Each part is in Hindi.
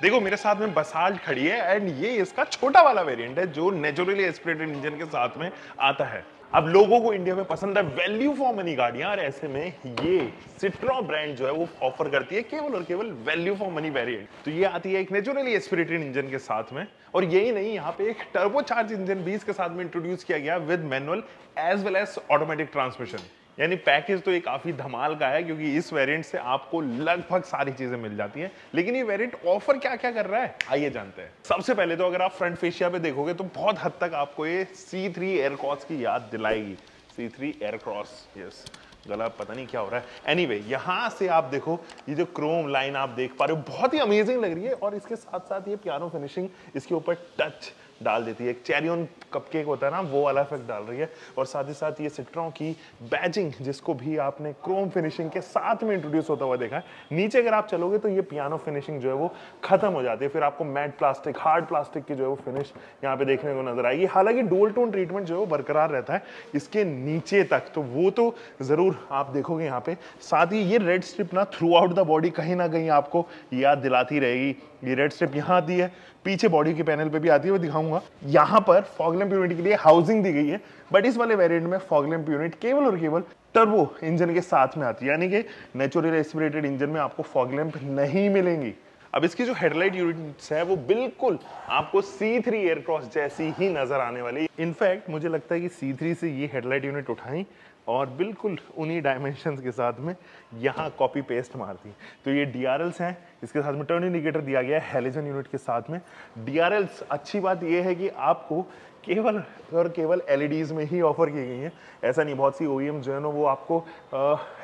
देखो मेरे साथ में बसाल्ट खड़ी है एंड ये इसका छोटा वाला वेरिएंट है जो नेचुरली एस्पिरेटेड इंजन के साथ में आता है। अब लोगों को इंडिया में पसंद है वैल्यू फॉर मनी गाड़ियां, और ऐसे में ये सिट्रोन ब्रांड जो है वो ऑफर करती है केवल और केवल वैल्यू फॉर मनी वेरिएंट। तो ये आती है एक नेचुरली एस्पिरेटेड इंजन के साथ में, और यही नहीं, यहाँ पे एक टर्बोचार्ज इंजन भी इसके साथ में इंट्रोड्यूस किया गया with manual as well as automatic transmission. यानी पैकेज तो ये काफी धमाल का है, क्योंकि इस वेरिएंट से आपको लगभग सारी चीजें मिल जाती हैं। लेकिन ये वेरिएंट ऑफर क्या क्या कर रहा है आइए जानते हैं। सबसे पहले तो अगर आप फ्रंट फेशिया पे देखोगे तो बहुत हद तक आपको ये C3 एयरक्रॉस की याद दिलाएगी। C3 एयरक्रॉस, यस, गला पता नहीं क्या हो रहा है। एनीवे, यहां से आप देखो ये जो क्रोम लाइन आप देख पा रहे हो बहुत ही अमेजिंग लग रही है, और इसके साथ साथ ये पियानो फिनिशिंग इसके ऊपर टच डाल देती है, एक चेरी ऑन कपकेक होता है ना, वो वाला इफेक्ट डाल रही है। और साथ ही साथ ये सिट्रोन की बैजिंग, जिसको भी आपने क्रोम फिनिशिंग के साथ में इंट्रोड्यूस होता हुआ देखा है। नीचे अगर आप चलोगे तो ये पियानो फिनिशिंग जो है वो खत्म हो जाती है, फिर आपको मैट प्लास्टिक, हार्ड प्लास्टिक की जो है वो फिनिश यहाँ पे देखने को नजर आएगी। हालांकि डुअल टोन ट्रीटमेंट जो है वो बरकरार रहता है इसके नीचे तक, तो वो तो जरूर आप देखोगे यहाँ पे। साथ ही ये रेड स्ट्रिप ना थ्रू आउट द बॉडी कहीं ना कहीं आपको याद दिलाती रहेगी। ये रेड स्ट्रिप यहाँ आती है, पीछे बॉडी के पैनल पे भी आती है, वो दिखाऊंगा। यहाँ पर फॉग लैंप यूनिट के लिए हाउसिंग दी गई है, बट इस वाले वेरिएंट में फॉग लैंप यूनिट केवल और केवल टर्बो इंजन के साथ में आती है, यानी कि नेचुरली एस्पिरेटेड इंजन में आपको फॉग लैंप नहीं मिलेंगी। अब इसकी जो हेडलाइट यूनिट्स है वो बिल्कुल आपको C3 एयरक्रॉस जैसी ही नजर आने वाली। इनफैक्ट मुझे लगता है कि C3 से ये हेडलाइट यूनिट उठाई और बिल्कुल उन्हीं डायमेंशंस के साथ में यहाँ कॉपी पेस्ट मार दी। तो ये DRLs हैं, इसके साथ में टर्न इंडिकेटर दिया गया है हेलोजन यूनिट के साथ में। DRLs अच्छी बात ये है कि आपको केवल और केवल LEDs में ही ऑफर की गई हैं। ऐसा नहीं, बहुत सी OEM जो है ना वो आपको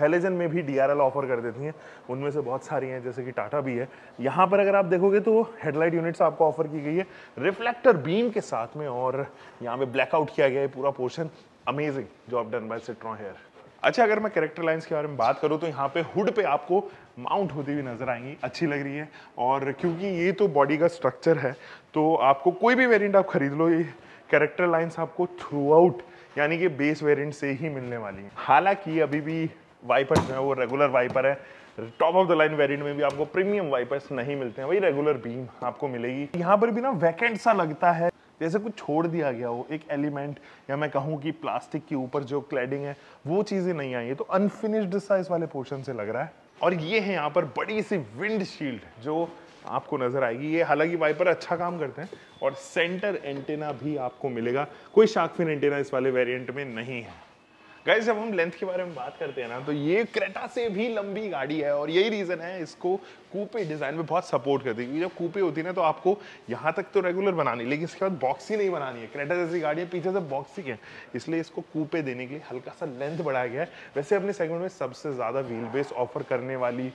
हेलोजन में भी DRL ऑफर कर देती हैं, उनमें से बहुत सारी हैं जैसे कि टाटा भी है। यहाँ पर अगर आप देखोगे तो हेडलाइट यूनिट्स आपको ऑफर की गई है रिफ्लेक्टर बीम के साथ में, और यहाँ पे ब्लैकआउट किया गया है पूरा portion. Amazing job done by Citroën here. अच्छा, अगर मैं कैरेक्टर लाइंस के बारे में बात करूं तो यहाँ पे हुड पे आपको माउंट होती हुई नजर आएंगी, अच्छी लग रही है। और क्योंकि ये तो बॉडी का स्ट्रक्चर है तो आपको कोई भी वेरिएंट आप खरीद लो, ये कैरेक्टर लाइंस आपको थ्रू आउट यानी कि बेस वेरिएंट से ही मिलने वाली है। हालांकि अभी भी वाइपर जो है वो रेगुलर वाइपर है, top of the line variant में भी आपको प्रीमियम वाइपर्स नहीं मिलते हैं, वही रेगुलर बीम आपको मिलेगी। यहाँ पर भी ना वैकेंट सा लगता है, जैसे कुछ छोड़ दिया गया हो, एक एलिमेंट, या मैं कहूँ कि प्लास्टिक के ऊपर जो क्लैडिंग है वो चीजें नहीं आई है, तो अनफिनिश्ड सा इस वाले पोर्शन से लग रहा है। और ये है यहाँ पर बड़ी सी विंड शील्ड जो आपको नजर आएगी। ये हालांकि वाइपर अच्छा काम करते हैं, और सेंटर एंटेना भी आपको मिलेगा, कोई शार्क फिन एंटेना इस वाले वेरिएंट में नहीं है। गाइस, जब हम लेंथ के बारे में बात करते हैं ना तो ये क्रेटा से भी लंबी गाड़ी है, और यही रीजन है इसको कूपे डिजाइन में बहुत सपोर्ट करती है। जब कूपे होती है ना तो आपको यहाँ तक तो रेगुलर बनानी, लेकिन इसके बाद बॉक्सी नहीं बनानी है। क्रेटा जैसी गाड़ी है, पीछे से बॉक्सी है, इसलिए इसको कूपे देने के लिए हल्का सा लेंथ बढ़ाया गया है। वैसे अपने सेगमेंट में सबसे ज्यादा व्हील बेस ऑफर करने वाली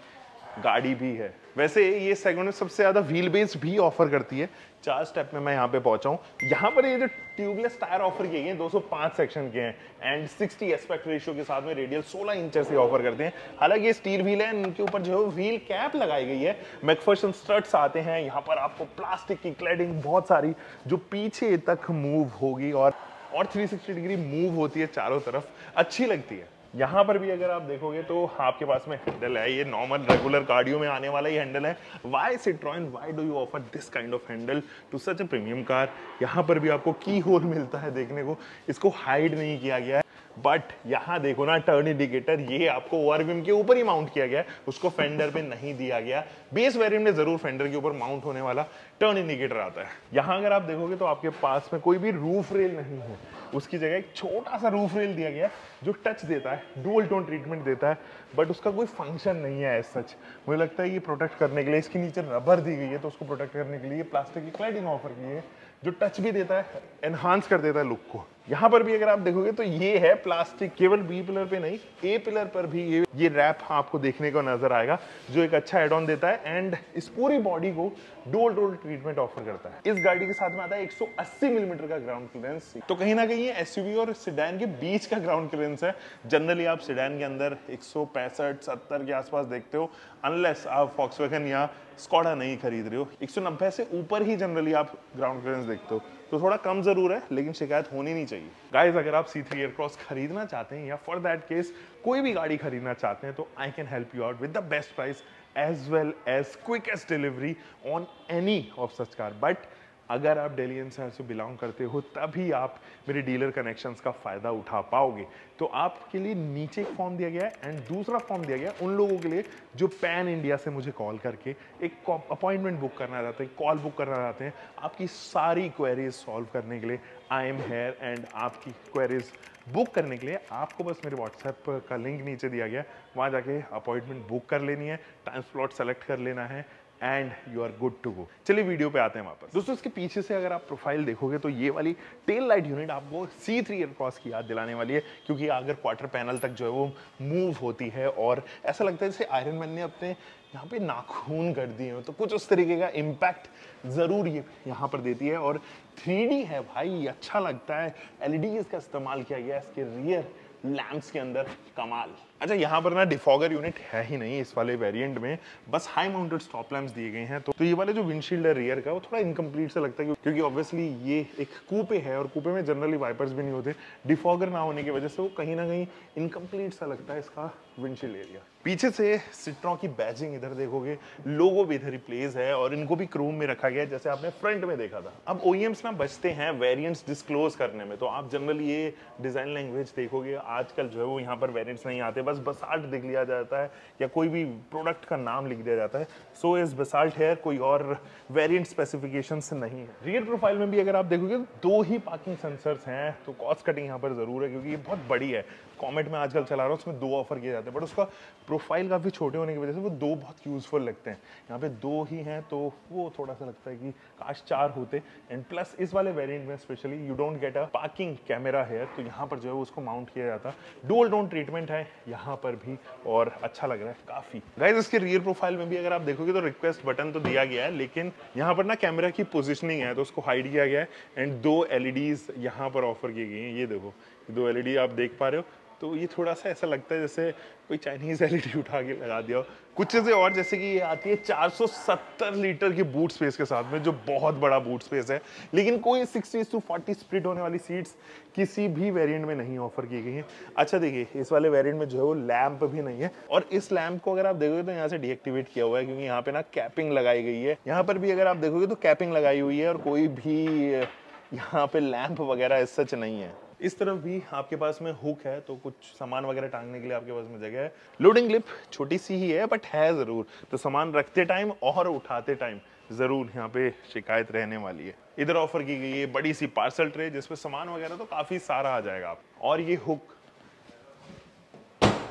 गाड़ी भी है। वैसे ये सेगमेंट में सबसे ज्यादा व्हील बेस भी ऑफर करती है। 4 स्टेप में मैं यहाँ पे पहुंचा हूँ। यहाँ पर ये जो ट्यूबलेस टायर ऑफर किए गए 205 सेक्शन के हैं, एंड 60 एस्पेक्ट रेशियो के साथ में रेडियल 16 इंच से ऑफर करते हैं। हालांकि ये स्टील व्हील है, इनके ऊपर जो है व्हील कैप लगाई गई है, मैकफर्सन स्ट्रट्स आते हैं। यहाँ पर आपको प्लास्टिक की क्लैडिंग बहुत सारी जो पीछे तक मूव होगी, और 360 डिग्री मूव होती है चारों तरफ, अच्छी लगती है। यहाँ पर भी अगर आप देखोगे तो आपके पास में हैंडल है, ये नॉर्मल रेगुलर गाड़ियों में आने वाला ही हैंडल है। Why Citroen, why do you offer this kind of handle to such a premium car. यहाँ पर भी आपको की होल मिलता है देखने को, इसको हाइड नहीं किया गया है। बट यहाँ देखो ना, टर्न इंडिकेटर ये आपको ओवरव्हील के ऊपर ही माउंट किया गया है, उसको फेंडर पे नहीं दिया गया। बेस वेरिएंट में जरूर फेंडर के ऊपर माउंट होने वाला टर्न इंडिकेटर आता है। यहाँ अगर आप देखोगे तो आपके पास में कोई भी रूफ रेल नहीं है, उसकी जगह एक छोटा सा रूफ रेल दिया गया है जो टच देता है, डुअल टोन ट्रीटमेंट देता है, बट उसका कोई फंक्शन नहीं है एज सच। मुझे लगता है ये प्रोटेक्ट करने के लिए इसके नीचे रबर दी गई है, तो उसको प्रोटेक्ट करने के लिए प्लास्टिक की क्लैडिंग ऑफर की है जो टच भी देता है, एनहांस कर देता है लुक को। यहाँ पर भी अगर आप देखोगे तो ये है प्लास्टिक, केवल बी पिलर पे नहीं, ए पिलर पर भी ये रैप आपको देखने को नजर आएगा, जो एक अच्छा एड ऑन देता है, एंड इस पूरी बॉडी को डुअल टोन ट्रीटमेंट ऑफर करता है। इस गाड़ी के साथ में आता है 180 मिलीमीटर का ग्राउंड क्लियरेंस, तो कहीं ना कहीं ये एसयूवी और सेडान के बीच का ग्राउंड क्लियरेंस है। जनरली आप सेडान के अंदर 165-70 के आसपास देखते हो, अनलेस आप फॉक्सवैगन या स्कॉडा नहीं खरीद रहे हो। 190 से ऊपर ही जनरली आप ग्राउंड क्लियरेंस देखते हो, तो थोड़ा कम जरूर है, लेकिन शिकायत होनी नहीं चाहिए। गाइस, अगर आप C3 एयरक्रॉस खरीदना चाहते हैं या फॉर दैट केस कोई भी गाड़ी खरीदना चाहते हैं, तो I can help you out with the best price as well as quickest delivery on any of such car। But अगर आप दिल्ली एनसीआर से बिलोंग करते हो तभी आप मेरे डीलर कनेक्शंस का फ़ायदा उठा पाओगे। तो आपके लिए नीचे एक फॉर्म दिया गया है एंड दूसरा फॉर्म दिया गया है उन लोगों के लिए जो पैन इंडिया से मुझे कॉल करके एक अपॉइंटमेंट बुक करना चाहते हैं, कॉल बुक करना चाहते हैं। आपकी सारी क्वेरीज सॉल्व करने के लिए आई एम हेयर एंड आपकी क्वेरीज बुक करने के लिए आपको बस मेरे व्हाट्सएप का लिंक नीचे दिया गया है, वहाँ जाके अपॉइंटमेंट बुक कर लेनी है, टाइम स्लॉट सेलेक्ट कर लेना है and you are good to go. चलिए वीडियो पे आते हैं वापस। दोस्तों, इसके पीछे से अगर आप प्रोफाइल देखोगे तो ये वाली टेल लाइट यूनिट आपको C3 एयरक्रॉस की याद दिलाने वाली है, क्योंकि अगर क्वार्टर पैनल तक जो है वो मूव होती है और ऐसा लगता है जैसे आयरन मैन ने अपने यहाँ पे नाखून कर दिए हो, तो कुछ उस तरीके का इम्पैक्ट जरूर ये यहाँ पर देती है। और 3D है भाई, अच्छा लगता है। LED का इस्तेमाल किया गया है इसके रियर लैंप्स के अंदर, कमाल। अच्छा, यहाँ पर ना डिफॉगर यूनिट है ही नहीं इस वाले वेरिएंट में, बस हाई माउंटेड स्टॉप लैंप्स दिए गए हैं। तो ये वाले जो विंडशील्ड है रियर का, वो थोड़ा इनकम्प्लीट सा लगता है, क्योंकि ऑब्वियसली ये एक कूपे है और कूपे में जनरली वाइपर्स भी नहीं होते। डिफॉगर ना होने की वजह से वो कहीं ना कहीं इनकम्प्लीट सा लगता है इसका विंडशील्ड एरिया। पीछे से सिट्रॉन की बैजिंग इधर देखोगे, लोगो भी इधर रिप्लेस है और इनको भी क्रोम में रखा गया है जैसे आपने फ्रंट में देखा था। अब OEMs ना बचते हैं वेरिएंट्स डिस्क्लोज करने में, तो आप जनरली ये डिजाइन लैंग्वेज देखोगे आजकल जो है वो यहाँ पर वेरिएंट्स नहीं आते, बस बसाल्ट दिख लिया जाता है या कोई भी प्रोडक्ट का नाम लिख दिया जाता है। सो इज बसाल्ट है, कोई और वेरिएंट स्पेसिफिकेशंस नहीं है। रियर प्रोफाइल में भी अगर आप देखोगे तो 2 ही पार्किंग सेंसर्स हैं, तो कॉस्ट कटिंग यहाँ पर जरूर है क्योंकि ये बहुत बड़ी है। कॉमेट में आजकल चला रहा हूँ, उसमें 2 ऑफर किए जाते हैं, बट उसका प्रोफाइल काफ़ी छोटे होने की वजह से वो 2 बहुत यूजफुल लगते हैं। यहाँ पे 2 ही हैं तो वो थोड़ा सा लगता है कि काश 4 होते। एंड प्लस इस वाले वेरिएंट में specially you don't get a parking camera here, तो यहाँ पर जो है उसको माउंट किया जाता है। डुअल टोन ट्रीटमेंट है यहाँ पर भी और अच्छा लग रहा है काफी। गाइस, इसके रियर प्रोफाइल में भी अगर आप देखोगे तो रिक्वेस्ट बटन तो दिया गया है, लेकिन यहाँ पर ना कैमरा की पोजिशनिंग है तो उसको हाइड किया गया है। एंड 2 LEDs यहाँ पर ऑफर की गई हैं, ये देखो 2 LED आप देख पा रहे हो। तो ये थोड़ा सा ऐसा लगता है जैसे कोई चाइनीज LED उठा के लगा दिया हो। कुछ चीजें और, जैसे कि ये आती है 470 लीटर की बूट स्पेस के साथ में, जो बहुत बड़ा बूट स्पेस है, लेकिन कोई 60:40 स्प्लिट होने वाली सीट्स किसी भी वेरिएंट में नहीं ऑफर की गई हैं। अच्छा देखिए, इस वाले वेरिएंट में जो है वो लैंप भी नहीं है, और इस लैंप को अगर आप देखोगे तो यहाँ से डीएक्टिवेट किया हुआ है, क्योंकि यहाँ पे ना कैपिंग लगाई गई है। यहाँ पर भी अगर आप देखोगे तो कैपिंग लगाई हुई है और कोई भी यहाँ पे लैंप वगैरह सच नहीं है। इस तरफ भी आपके पास में हुक है, तो कुछ सामान वगैरह टांगने के लिए आपके पास में जगह है। लोडिंग लिप छोटी सी ही है बट है जरूर, तो सामान रखते टाइम और उठाते टाइम जरूर यहाँ पे शिकायत रहने वाली है। इधर ऑफर की गई है बड़ी सी पार्सल ट्रे जिसपे सामान वगैरह तो काफी सारा आ जाएगा आप, और ये हुक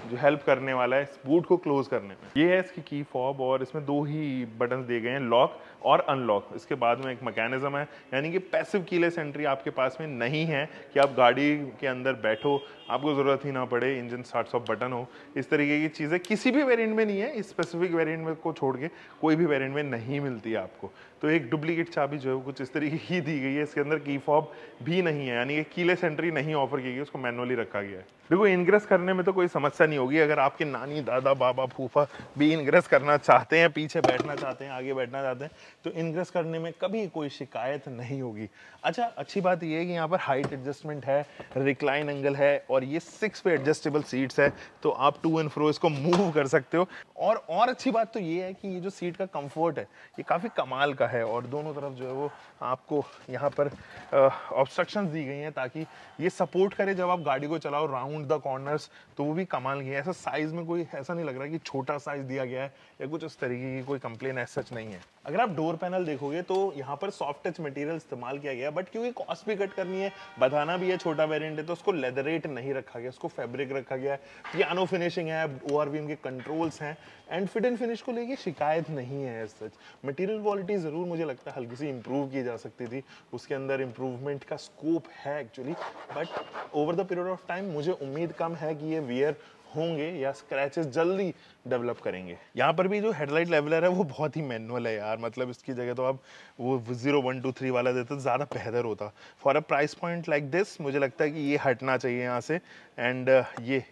जो हेल्प करने वाला है इस बूट को क्लोज करने में। ये है इसकी की फॉब, और इसमें 2 ही बटन दिए गए हैं, लॉक और अनलॉक। इसके बाद में एक मैकेनिज्म है, यानी कि पैसिव कीलेस एंट्री आपके पास में नहीं है कि आप गाड़ी के अंदर बैठो, आपको जरूरत ही ना पड़े, इंजन स्टार्ट ऑफ बटन हो, इस तरीके की चीजें किसी भी वेरिएंट में नहीं है। इस स्पेसिफिक वेरिएंट में को छोड़ के कोई भी वेरिएंट में नहीं मिलती है आपको। तो एक डुप्लीकेट चाबी जो है कुछ इस तरीके की दी गई है, इसके अंदर की फॉब भी नहीं है, यानी कि कीलेस एंट्री नहीं ऑफर की गई, उसको मैनुअली रखा गया है। देखो, इनग्रेस करने में तो कोई समस्या नहीं होगी, अगर आपके नानी दादा बाबा फूफा भी इनग्रेस करना चाहते हैं, पीछे बैठना चाहते हैं, आगे बैठना चाहते हैं, तो इनग्रेस करने में कभी कोई शिकायत नहीं होगी। अच्छा, अच्छी बात यह है कि यहाँ पर हाइट एडजस्टमेंट है, रिक्लाइन एंगल है, और ये 6 पे एडजस्टेबल सीट्स है, तो आप टू एंड फ्रो इसको मूव कर सकते हो। और अच्छी बात तो ये है कि ये जो सीट का कंफर्ट है ये काफ़ी कमाल का है, और दोनों तरफ जो है वो आपको यहाँ पर ऑब्स्ट्रक्शंस दी गई हैं ताकि ये सपोर्ट करे जब आप गाड़ी को चलाओ राउंड द कॉर्नर्स, तो वो भी कमाल की है। ऐसा साइज में कोई ऐसा नहीं लग रहा कि छोटा साइज दिया गया है या कुछ उस तरीके की कोई कंप्लेन ऐसा सच नहीं है। अगर आप डोर पैनल देखोगे तो यहाँ पर सॉफ्ट टच मटेरियल इस्तेमाल किया गया, बट क्योंकि कॉस्ट भी कट करनी है, बताना भी है छोटा वेरिएंट है, तो उसको लेदरेट नहीं रखा गया, उसको फैब्रिक रखा गया है। पियानो फिनिशिंग है, ORVM के कंट्रोल्स हैं, एंड फिट एंड फिनिश को लेके शिकायत नहीं है। सच मटेरियल क्वालिटी जरूर मुझे लगता है हल्की सी इंप्रूव की जा सकती थी, उसके अंदर इंप्रूवमेंट का स्कोप है actually, but over the period of time मुझे उम्मीद कम है कि ये वियर होंगे या स्क्रैचेस जल्दी डेवलप करेंगे। यहाँ पर भी जो हेडलाइट लेवलर है वो बहुत ही मैनुअल है यार, मतलब इसकी जगह तो आप वो 0 1 2 3 वाला देते तो ज़्यादा बेहतर होता। For a price point like this मुझे लगता है कि ये हटना चाहिए यहाँ से। एंड ये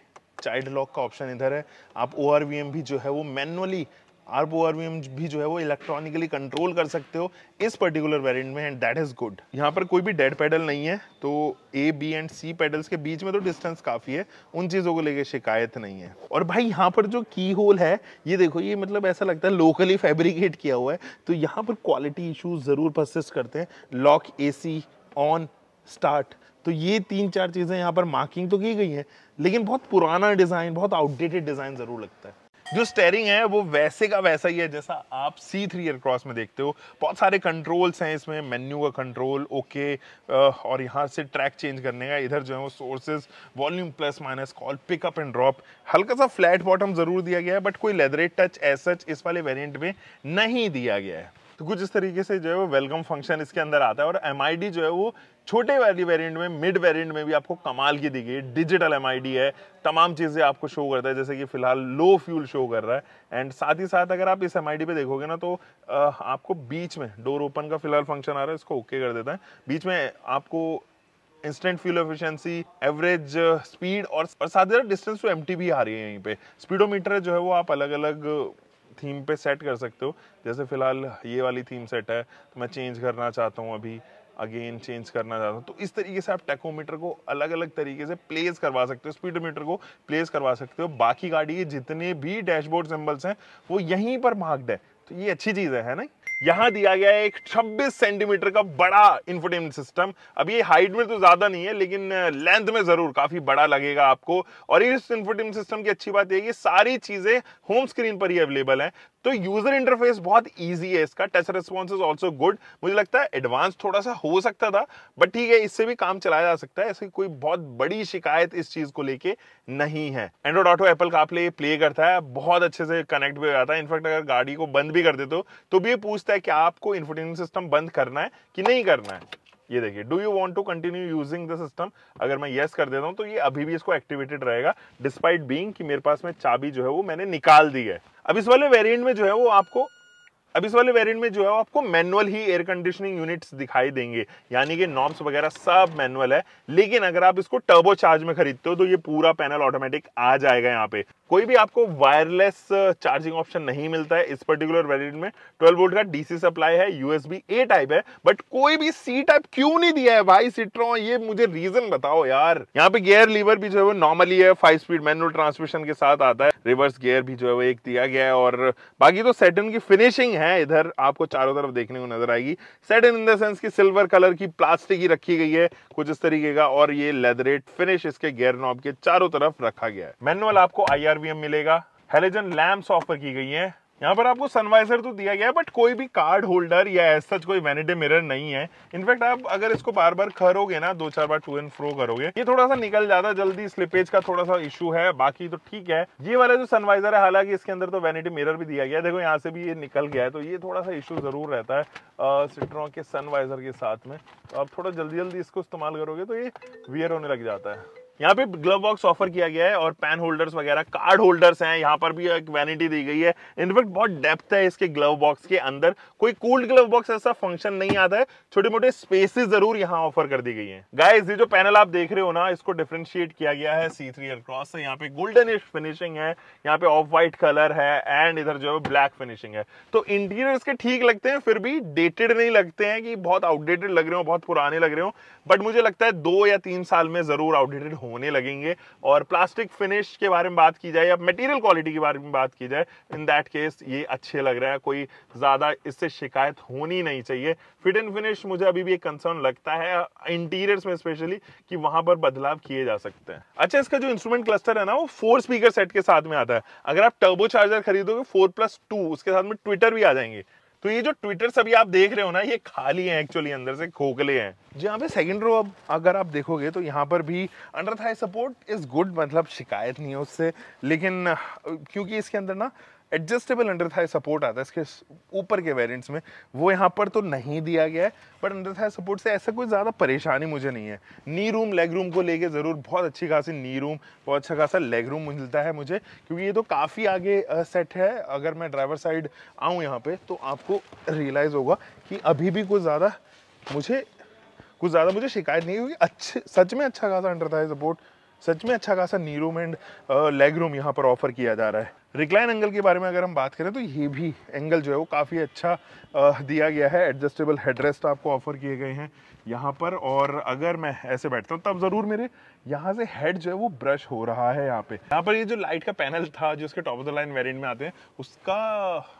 चाइल्ड लॉक का ऑप्शन इधर है, आप ORVM भी जो है वो मैनुअली RPM भी जो है वो इलेक्ट्रॉनिकली कंट्रोल कर सकते हो इस पर्टिकुलर वेरिएंट में, एंड दैट इज गुड। यहाँ पर कोई भी डेड पेडल नहीं है, तो A, B and C pedals के बीच में तो डिस्टेंस काफी है, उन चीजों को लेके शिकायत नहीं है। और भाई यहाँ पर जो की होल है, ये देखो, ये मतलब ऐसा लगता है लोकली फैब्रिकेट किया हुआ है, तो यहाँ पर क्वालिटी इश्यूज जरूर परसिस्ट करते हैं। लॉक, AC ऑन, स्टार्ट, तो ये 3-4 चीजें यहाँ पर मार्किंग तो की गई है, लेकिन बहुत पुराना डिजाइन, बहुत आउटडेटेड डिजाइन जरूर लगता है। जो स्टेयरिंग है वो वैसे का वैसा ही है जैसा आप C3 एयरक्रॉस में देखते हो। बहुत सारे कंट्रोल्स हैं इसमें, मेन्यू का कंट्रोल, ओके, और यहाँ से ट्रैक चेंज करने का, इधर जो है वो sources, volume plus minus, call, pickup and drop. हल्का सा फ्लैट बॉटम जरूर दिया गया है, बट कोई लेदरेट टच ऐसा इस वाले वेरिएंट में नहीं दिया गया है। तो कुछ इस तरीके से जो है वो वेलकम फंक्शन इसके अंदर आता है। और MID जो है वो छोटे वाली वेरिएंट में, मिड वेरिएंट में भी आपको कमाल की दी गई। डिजिटल MID है, तमाम चीजें आपको शो करता है, जैसे कि फिलहाल लो फ्यूल शो कर रहा है। एंड साथ ही साथ अगर आप इस MID पे देखोगे ना, तो आपको बीच में डोर ओपन का फिलहाल फंक्शन आ रहा है, इसको ओके कर देता है। बीच में आपको instant fuel efficiency, average speed और साथ ही साथ डिस्टेंस टू एम्प्टी भी आ रही है। यहीं पे स्पीडोमीटर जो है वो आप अलग अलग थीम पे सेट कर सकते हो। जैसे फिलहाल ये वाली थीम सेट है, तो मैं चेंज करना चाहता हूँ, अभी अगेन चेंज करना चाहता हूँ, तो इस तरीके से आप टैकोमीटर को अलग अलग तरीके से प्लेस करवा सकते हो, स्पीडोमीटर को प्लेस करवा सकते हो। बाकी गाड़ी के जितने भी डैशबोर्ड सिंबल्स हैं वो यहीं पर मार्क्ड है, तो ये अच्छी चीज है ना। यहां दिया गया है एक 26 सेंटीमीटर का बड़ा इंफोटेनमेंट सिस्टम। अब ये हाइट में तो ज्यादा नहीं है, लेकिन लेंथ में जरूर काफी बड़ा लगेगा आपको। और इस इंफोटेनमेंट सिस्टम की अच्छी बात है कि सारी चीजें होम स्क्रीन पर ही अवेलेबल है, तो यूजर इंटरफेस बहुत इजी है इसका। Touch response is also good. मुझे लगता है एडवांस थोड़ा सा हो सकता था, बट ठीक है, इससे भी काम चलाया जा सकता है। ऐसी कोई बहुत बड़ी शिकायत इस चीज को लेके नहीं है। Android auto, Apple CarPlay play करता है, बहुत अच्छे से कनेक्ट भी हो जाता है। इनफैक्ट अगर गाड़ी को बंद भी कर देते हो तो भी ये पूछता है कि आपको इंफोटेनमेंट सिस्टम बंद करना है कि नहीं करना है। ये देखिए, do you want to continue using the system, अगर मैं यस कर देता हूं तो ये अभी भी इसको एक्टिवेटेड रहेगा, डिस्पाइट बीइंग कि मेरे पास में चाबी जो है वो मैंने निकाल दी है। अब इस वाले वेरिएंट में जो है वो आपको मैनुअल ही एयर कंडीशनिंग यूनिट्स दिखाई देंगे, यानी कि नॉब्स वगैरह सब मैनुअल है। लेकिन अगर आप इसको टर्बो चार्ज में खरीदते हो तो ये पूरा पैनल ऑटोमेटिक आ जाएगा। यहाँ पे कोई भी आपको वायरलेस चार्जिंग ऑप्शन नहीं मिलता है इस पर्टिकुलर वेरिएंट में। 12 वोल्ट का DC सप्लाई है, USB-A टाइप है, बट कोई भी C टाइप क्यों नहीं दिया है भाई सिट्रॉन, ये मुझे रीजन बताओ यार। यहाँ पे गियर लीवर भी जो है वो नॉर्मली है, 5 स्पीड मैनुअल ट्रांसमिशन के साथ आता है। रिवर्स गियर भी जो है वो एक दिया गया है, और बाकी तो सैटर्न की फिनिशिंग है, इधर आपको चारों तरफ देखने को नजर आएगी। सैटर्न इन द सेंस की सिल्वर कलर की प्लास्टिक ही रखी गई है कुछ इस तरीके का, और ये लेदरेट फिनिश इसके गियर नॉब के चारों तरफ रखा गया है। मैनुअल आपको IRVM मिलेगा। हेलोजन लैंप्स ऑफर की गई है। यहाँ पर आपको सनवाइजर तो दिया गया है, बट कोई भी कार्ड होल्डर या ऐसा कोई वैनिटी मिरर नहीं है। इनफैक्ट आप अगर इसको बार बार करोगे ना, 2-4 बार टू एंड फ्रो करोगे, ये थोड़ा सा निकल जाता जल्दी, स्लिपेज का थोड़ा सा इशू है, बाकी तो ठीक है। ये वाला जो सनवाइजर है, हालांकि इसके अंदर तो वैनिटी मिरर भी दिया गया है, देखो यहाँ से भी ये निकल गया है, तो ये थोड़ा सा इशू जरूर रहता है सिट्रॉन के सनवाइजर के साथ में। तो आप थोड़ा जल्दी जल्दी इसको इस्तेमाल करोगे तो ये वियर होने लग जाता है। यहाँ पे ग्लव बॉक्स ऑफर किया गया है, और पेन होल्डर्स वगैरह, कार्ड होल्डर्स हैं, यहाँ पर भी एक वैनिटी दी गई है। इनफैक्ट बहुत डेप्थ है इसके ग्लव बॉक्स के अंदर। कोई कूल्ड ग्लव बॉक्स ऐसा फंक्शन नहीं आता है, छोटे मोटे स्पेसेस जरूर यहाँ ऑफर कर दी गई हैं। गाइस, ये जो पैनल आप देख रहे हो ना, इसको डिफरेंशिएट किया गया है C3 एयरक्रॉस से। यहाँ पे गोल्डनिश फिनिशिंग है, यहाँ पे ऑफ व्हाइट कलर है, एंड इधर जो है ब्लैक फिनिशिंग है। तो इंटीरियर इसके ठीक लगते हैं, फिर भी डेटेड नहीं लगते हैं कि बहुत आउटडेटेड लग रहे हो, बहुत पुराने लग रहे हो, बट मुझे लगता है 2 या 3 साल में जरूर आउटडेटेड होने लगेंगे। और प्लास्टिक फिनिश के बारे में बात की जाए या मटेरियल क्वालिटी के बारे में बात की जाए, इन दैट केस ये अच्छे लग रहा है, कोई ज्यादा इससे शिकायत होनी नहीं चाहिए। फिट एंड फिनिश मुझे अभी भी एक कंसर्न लगता है इंटीरियर्स में स्पेशली, कि वहां पर बदलाव किए जा सकते हैं। अच्छा, इसका जो इंस्ट्रूमेंट क्लस्टर है ना, वो 4 स्पीकर सेट के साथ में आता है। अगर आप टर्बो चार्जर खरीदोगे 4+2, उसके साथ में ट्विटर भी आ जाएंगे। तो ये जो ट्विटर्स अभी आप देख रहे हो ना, ये खाली हैं एक्चुअली, अंदर से खोखले हैं। यहाँ पे सेकंड रो अब अगर आप देखोगे तो यहाँ पर भी under Thai support is good, मतलब शिकायत नहीं है उससे। लेकिन क्योंकि इसके अंदर ना एडजस्टेबल अंडर थाई सपोर्ट आता है इसके ऊपर के वेरिएंट्स में, वो यहाँ पर तो नहीं दिया गया है, बट अंडर थाई सपोर्ट से ऐसा कोई ज़्यादा परेशानी मुझे नहीं है। नी रूम, लेग रूम को लेके ज़रूर बहुत अच्छी खासी नी रूम, बहुत अच्छा खासा लेग रूम मिलता है मुझे, क्योंकि ये तो काफ़ी आगे सेट है। अगर मैं ड्राइवर साइड आऊँ यहाँ पे तो आपको रियलाइज़ होगा कि अभी भी कुछ ज़्यादा मुझे शिकायत नहीं है, क्योंकि सच में अच्छा खासा अंडर थाई सपोर्ट, सच में अच्छा खासा नी रूम एंड लेग रूम यहाँ पर ऑफर किया जा रहा है। रिक्लाइन एंगल के बारे में अगर हम बात करें तो ये भी एंगल जो है वो काफ़ी अच्छा दिया गया है। एडजस्टेबल हेडरेस्ट आपको ऑफर किए गए हैं यहाँ पर, और अगर मैं ऐसे बैठता हूँ तब ज़रूर मेरे यहाँ से हेड जो है वो ब्रश हो रहा है। यहाँ पर ये जो लाइट का पैनल था जो इसके top of the line variant में आते हैं, उसका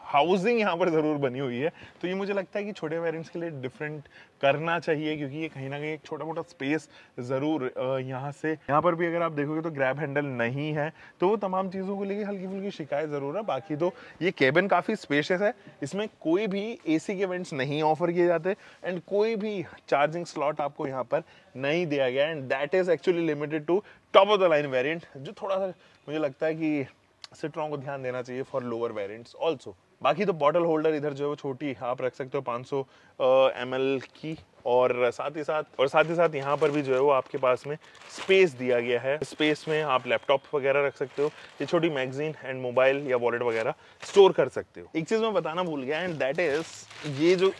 हाउसिंग यहाँ पर ज़रूर बनी हुई है। तो ये मुझे लगता है कि छोटे वेरिएंट्स के लिए डिफरेंट करना चाहिए, क्योंकि ये कहीं ना कहीं एक छोटा मोटा स्पेस ज़रूर यहाँ पर भी अगर आप देखोगे तो ग्रैब हैंडल नहीं है, तो वो तमाम चीज़ों को लेके हल्की फुल्की शिकायत ज़रूर है। बाकी तो ये केबिन काफ़ी स्पेशियस है, इसमें कोई भी एसी के वेंट्स नहीं ऑफर किए जाते एंड कोई भी चार्जिंग स्लॉट आपको यहाँ पर नहीं दिया गया, and that is actually limited to top of the line variant, जो थोड़ा सा मुझे लगता है कि सिट्रॉन को ध्यान देना चाहिए फॉर लोअर वेरिएंट्स ऑल्सो। बाकी तो बॉटल होल्डर इधर जो है वो छोटी आप रख सकते हो 500 ml की, और साथ ही साथ यहाँ पर भी जो है वो आपके पास में स्पेस दिया गया है। स्पेस में आप लैपटॉप वगैरह रख सकते हो, ये छोटी मैगजीन एंड मोबाइल या वॉलेट वगैरह स्टोर कर सकते हो। एक चीज़ मैं बताना भूल गया, एंड दैट इज ये जो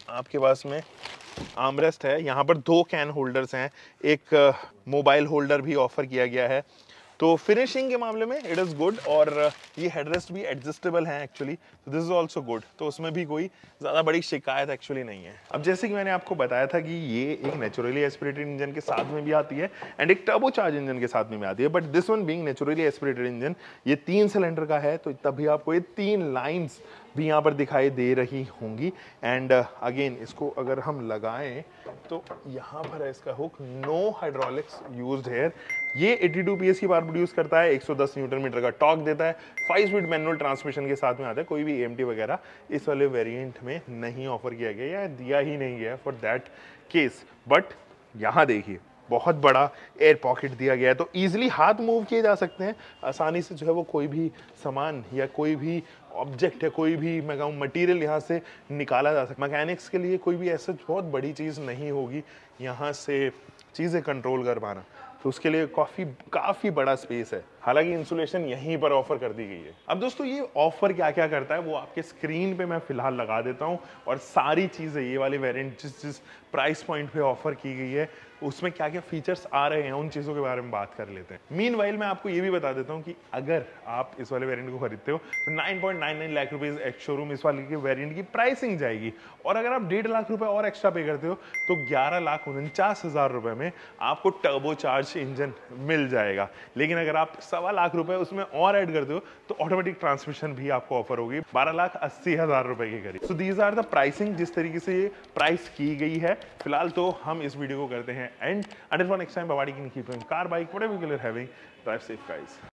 आपके पास में आर्मरेस्ट है, यहाँ पर 2 कैन होल्डर्स हैं, एक मोबाइल होल्डर भी ऑफर किया गया है। तो फिनिशिंग के मामले में इट इज़ गुड, और ये हेडरेस्ट भी एडजस्टेबल है एक्चुअली, तो दिस इज ऑल्सो गुड। तो उसमें भी कोई ज़्यादा बड़ी शिकायत एक्चुअली नहीं है। अब जैसे कि मैंने आपको बताया था कि ये एक नेचुरली एस्पिरेटेड इंजन के साथ में भी आती है एंड एक टर्बोचार्ज इंजन के साथ में भी आती है, but this one being naturally aspirated engine, ये 3 सिलेंडर का है, तो तभी आपको ये 3 लाइन्स भी यहाँ पर दिखाई दे रही होंगी। एंड अगेन इसको अगर हम लगाएं तो यहाँ पर है इसका hook, no hydraulics used here. ये 82 PS की पावर प्रोड्यूस करता है, 110 न्यूटन मीटर का टॉर्क देता है, 5 स्पीड मैनुअल ट्रांसमिशन के साथ में आता है। कोई भी AMT वगैरह इस वाले वेरिएंट में नहीं ऑफर किया गया या दिया ही नहीं गया फॉर दैट केस। बट यहाँ देखिए बहुत बड़ा एयर पॉकेट दिया गया है, तो इजीली हाथ मूव किए जा सकते हैं, आसानी से जो है वो कोई भी सामान या कोई भी ऑब्जेक्ट है, कोई भी मैं कहूँ मटेरियल यहाँ से निकाला जा सकता है। मैकेनिक्स के लिए कोई भी ऐसा बहुत बड़ी चीज़ नहीं होगी यहाँ से चीज़ें कंट्रोल कर पाना, तो उसके लिए काफ़ी बड़ा स्पेस है। हालांकि इंसुलेशन यहीं पर ऑफर कर दी गई है। अब दोस्तों ये ऑफर क्या क्या करता है वो आपके स्क्रीन पे मैं फिलहाल लगा देता हूँ, और सारी चीज़ें ये वाली वेरिएंट जिस प्राइस पॉइंट पे ऑफर की गई है उसमें क्या क्या फीचर्स आ रहे हैं उन चीज़ों के बारे में बात कर लेते हैं। मीनवाइल मैं आपको ये भी बता देता हूँ कि अगर आप इस वाले वेरिएंट को खरीदते हो तो 9.99 लाख रुपीज़ एक्स शोरूम इस वाले के वेरिएंट की प्राइसिंग जाएगी, और अगर आप 1.5 लाख रुपए और एक्स्ट्रा पे करते हो तो 11,49,000 रुपए में आपको टर्बोचार्ज इंजन मिल जाएगा। लेकिन अगर आप 1.25 लाख रुपए उसमें और ऐड करते हो तो ऑटोमेटिक ट्रांसमिशन भी आपको ऑफर होगी 12,80,000 रुपए के करीब। So these are the pricing जिस तरीके से ये प्राइस की गई है। फिलहाल तो हम इस वीडियो को करते हैं and until next time, bye bye, keep doing car, bike, whatever you're having, drive safe guys।